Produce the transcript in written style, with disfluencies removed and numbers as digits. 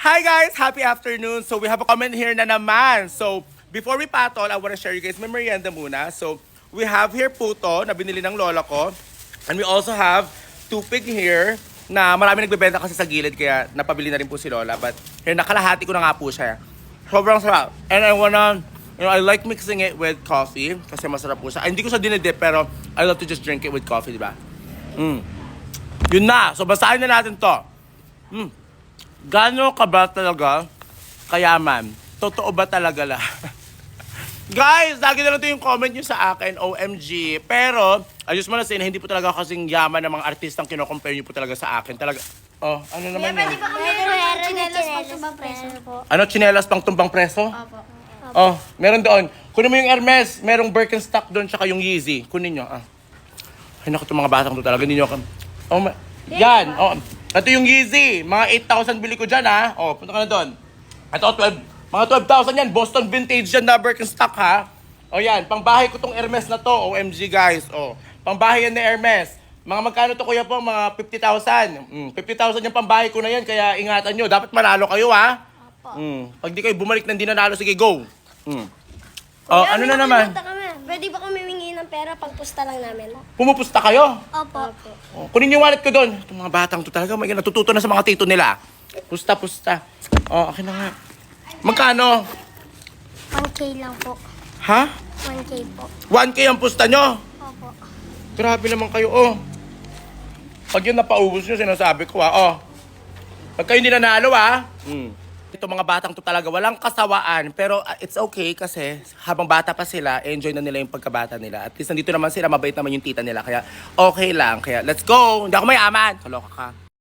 Hi guys! Happy afternoon! So we have a comment here na naman. So before we patol, I want to share you guys may merienda muna. So we have here puto na binili ng lola ko. And we also have tupig here na marami nagbebenta kasi sa gilid kaya napabili na rin po si lola. But here nakalahati ko na nga po siya. Sobrang sarap. And I like mixing it with coffee kasi masarap po siya. Ay, hindi ko siya dinidip pero I love to just drink it with coffee, di ba? Yun na. So basahin na natin to. Gano ka ba talaga kayaman? Totoo ba talaga la? Guys, lagi na lang ito yung comment nyo sa akin, OMG. Pero, I just wanna say na hindi po talaga kasing yaman ng mga artistang kino-compare nyo po talaga sa akin. Talaga, oh, ano naman yun? Pwede ba kami meron chinelas pang tumbang preso? Ano, chinelas pang tumbang preso? Opo. Oh, meron doon. Kunin mo yung Hermes, merong Birkenstock doon, tsaka yung Yeezy. Kunin nyo, ah. Ay, naku, itong mga batang to talaga, hindi nyo ako. Oh, yan, oh. Ito yung Yeezy, mga 8,000 bili ko dyan, ha. Oh, punta ka na doon. Ito, mga 12,000 yan, Boston Vintage yan na Birkenstock, ha. O yan, pangbahay ko tong Hermes na to, OMG guys. Oh, pangbahay yan ni Hermes. Mga magkano to kuya po? Mga 50,000. 50,000 yung pambahay ko na yan, kaya ingatan nyo. Dapat manalo kayo, ha. Pag di kayo bumalik na hindi nanalo, sige, go. Oh, ano na naman? Pwede ba kami humingi ng pera pang pusta lang namin? Pumupusta kayo? Opo. Oh, kunin yung wallet ko doon. Itong mga batang to talaga, may natututo na sa mga tito nila. Pusta. Oh, akin na nga. Magkano? 1K lang po. Ha? 1K po. 1K ang pusta nyo? Opo. Grabe naman kayo, oh. Pag yun napaubos nyo, sinasabi ko, oh. Pag kayo hindi nanalo, Itong mga batang to talaga, walang kasawaan. Pero it's okay kasi habang bata pa sila, enjoy na nila yung pagkabata nila. At least nandito naman sila, mabait naman yung tita nila. Kaya okay lang. Kaya let's go! Hindi ako mayaman! Kaloka ka.